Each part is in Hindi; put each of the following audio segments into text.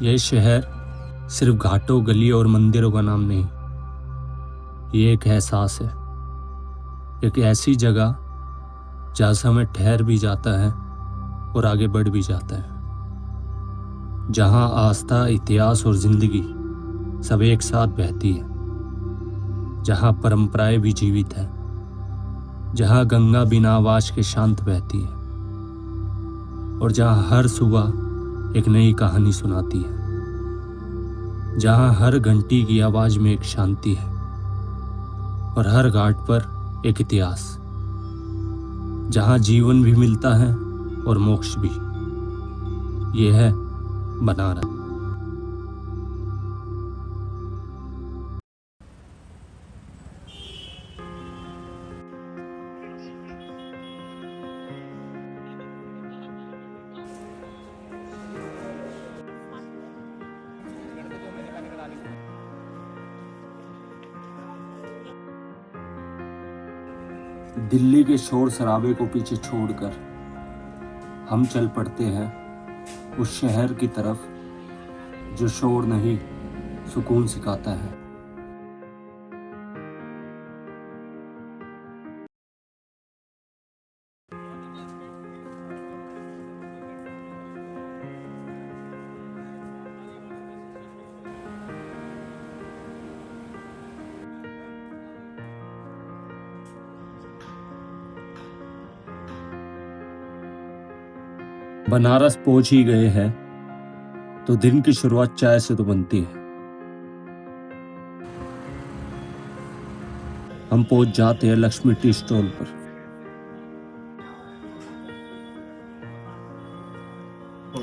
यह शहर सिर्फ घाटों, गली और मंदिरों का नाम नहीं, ये एक एहसास है। एक ऐसी जगह जहाँ समय ठहर भी जाता है और आगे बढ़ भी जाता है, जहाँ आस्था, इतिहास और जिंदगी सब एक साथ बहती है, जहाँ परंपराएं भी जीवित है, जहाँ गंगा बिना आवाज के शांत बहती है और जहाँ हर सुबह एक नई कहानी सुनाती है, जहाँ हर घंटी की आवाज में एक शांति है और हर घाट पर एक इतिहास, जहाँ जीवन भी मिलता है और मोक्ष भी। ये है बनारस। दिल्ली के शोर शराबे को पीछे छोड़कर हम चल पड़ते हैं उस शहर की तरफ जो शोर नहीं, सुकून सिखाता है। बनारस पहुंच ही गए हैं तो दिन की शुरुआत चाय से तो बनती है। हम पहुंच जाते हैं लक्ष्मी टी स्टॉल पर।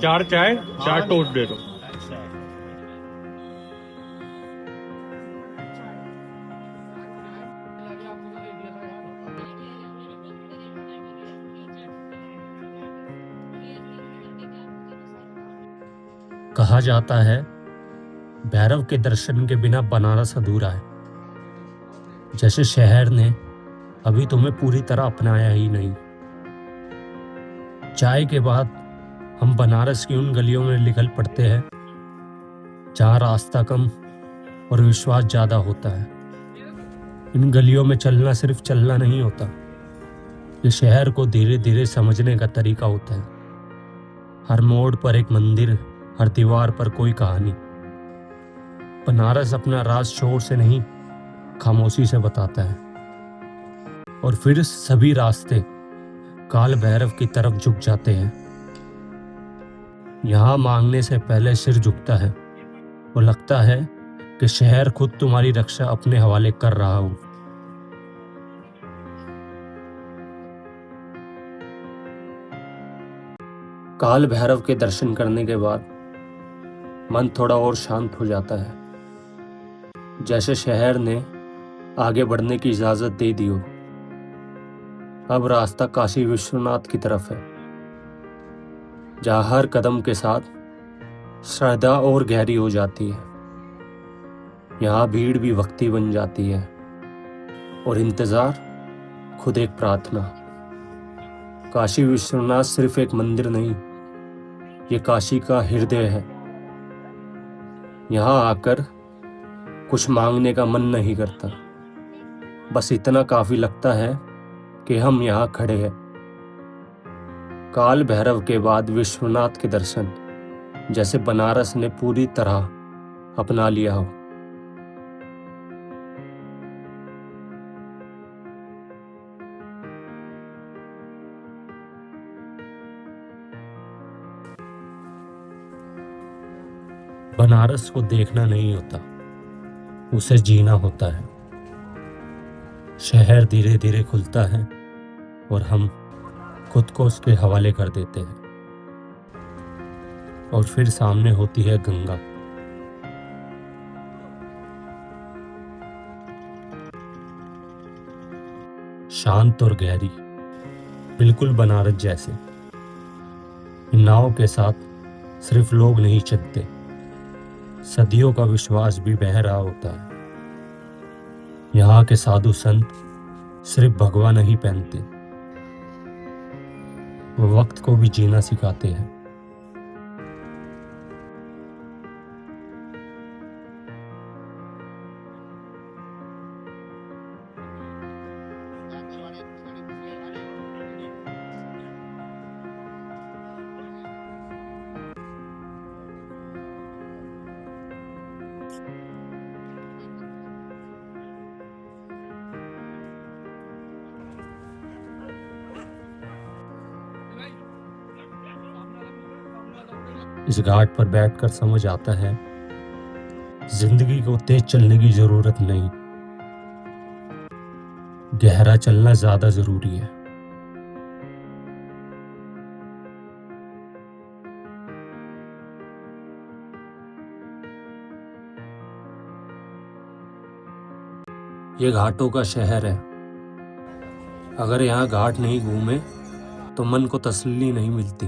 चार चाय, चार टोस्ट दे दो। कहा जाता है भैरव के दर्शन के बिना बनारस अधूरा है। जैसे शहर ने अभी तुम्हें पूरी तरह अपनाया ही नहीं। चाय के बाद हम बनारस की उन गलियों में निकल पड़ते हैं जहाँ रास्ता कम और विश्वास ज्यादा होता है। इन गलियों में चलना सिर्फ चलना नहीं होता, ये शहर को धीरे धीरे समझने का तरीका होता है। हर मोड़ पर एक मंदिर, हर दीवार पर कोई कहानी। बनारस अपना राज शोर से नहीं, खामोशी से बताता है। और फिर सभी रास्ते काल भैरव की तरफ झुक जाते हैं। यहाँ मांगने से पहले सिर झुकता है और लगता है कि शहर खुद तुम्हारी रक्षा अपने हवाले कर रहा हो। काल भैरव के दर्शन करने के बाद मन थोड़ा और शांत हो जाता है, जैसे शहर ने आगे बढ़ने की इजाजत दे दी हो। अब रास्ता काशी विश्वनाथ की तरफ है, जहाँ हर कदम के साथ श्रद्धा और गहरी हो जाती है। यहाँ भीड़ भी भक्ति बन जाती है और इंतजार खुद एक प्रार्थना। काशी विश्वनाथ सिर्फ एक मंदिर नहीं, ये काशी का हृदय है। यहाँ आकर कुछ मांगने का मन नहीं करता, बस इतना काफी लगता है कि हम यहाँ खड़े हैं। काल भैरव के बाद विश्वनाथ के दर्शन, जैसे बनारस ने पूरी तरह अपना लिया हो। बनारस को देखना नहीं होता, उसे जीना होता है। शहर धीरे धीरे खुलता है और हम खुद को उसके हवाले कर देते हैं। और फिर सामने होती है गंगा। शांत और गहरी, बिल्कुल बनारस जैसे। नाव के साथ सिर्फ लोग नहीं चलते, सदियों का विश्वास भी बह रहा होता है। यहाँ के साधु संत सिर्फ भगवा नहीं पहनते, वो वक्त को भी जीना सिखाते हैं। इस घाट पर बैठकर समझ आता है, जिंदगी को तेज चलने की जरूरत नहीं, गहरा चलना ज्यादा जरूरी है। ये घाटों का शहर है। अगर यहाँ घाट नहीं घूमे तो मन को तसल्ली नहीं मिलती।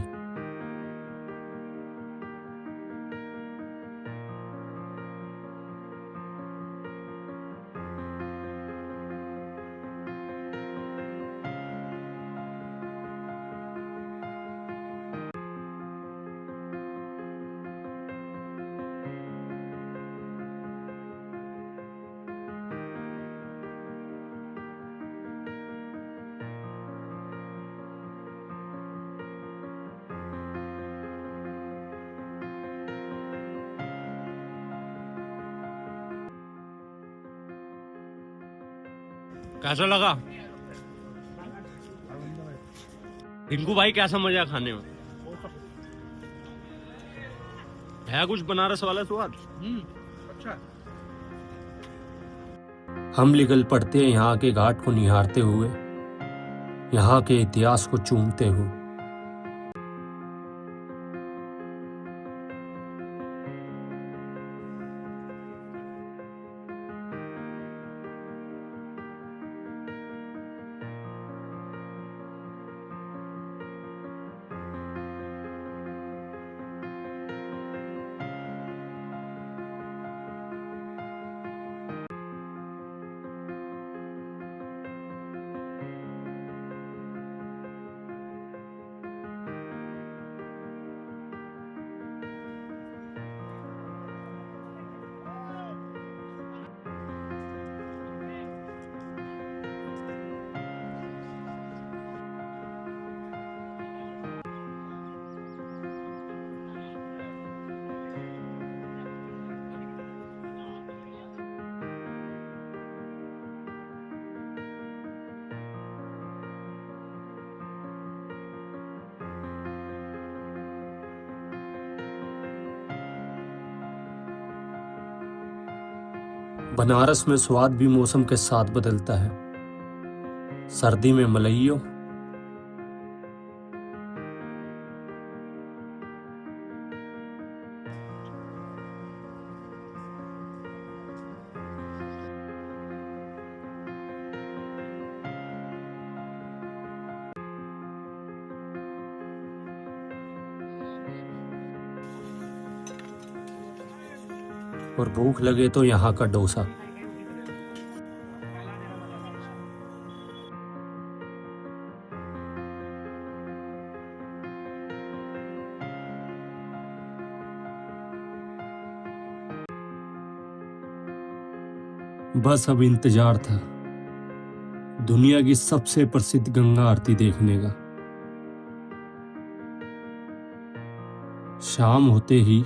कैसा लगा रिंकू भाई? कैसा मजा खाने में? है कुछ बनारस वाला स्वाद? अच्छा। हम निकल पड़ते हैं यहाँ के घाट को निहारते हुए, यहाँ के इतिहास को चूमते हुए। बनारस में स्वाद भी मौसम के साथ बदलता है। सर्दी में मलइयों, और भूख लगे तो यहाँ का डोसा। बस अब इंतजार था दुनिया की सबसे प्रसिद्ध गंगा आरती देखने का। शाम होते ही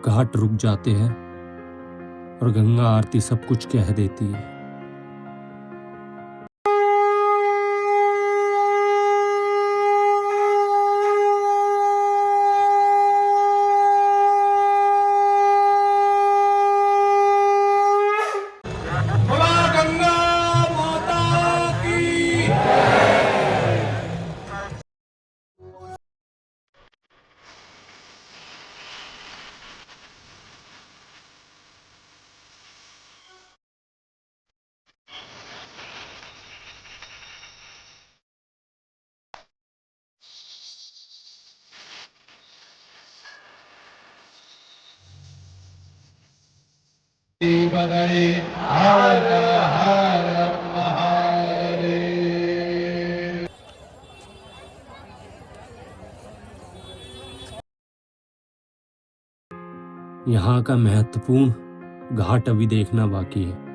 घाट रुक जाते हैं और गंगा आरती सब कुछ कह देती है। यहाँ का महत्वपूर्ण घाट अभी देखना बाकी है।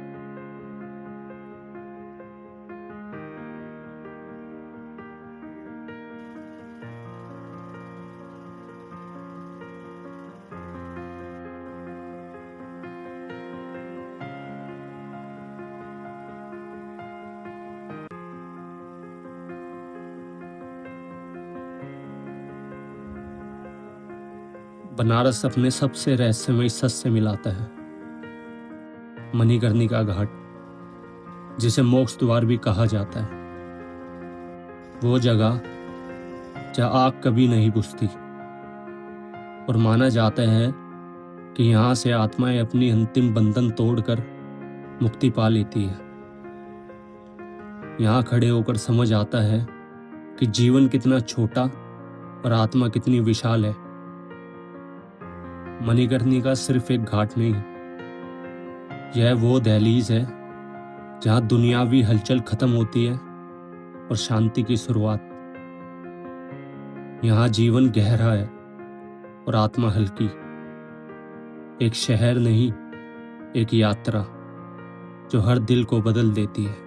बनारस अपने सबसे रहस्यमय सच से मिलाता है। मणिकर्णिका घाट, जिसे मोक्ष द्वार भी कहा जाता है, वो जगह जहाँ आग कभी नहीं बुझती और माना जाता है कि यहाँ से आत्माएं अपनी अंतिम बंधन तोड़कर मुक्ति पा लेती है। यहाँ खड़े होकर समझ आता है कि जीवन कितना छोटा और आत्मा कितनी विशाल है। मणिकर्णिका सिर्फ एक घाट नहीं, यह वो दहलीज है जहाँ दुनियावी हलचल खत्म होती है और शांति की शुरुआत। यहाँ जीवन गहरा है और आत्मा हल्की। एक शहर नहीं, एक यात्रा जो हर दिल को बदल देती है।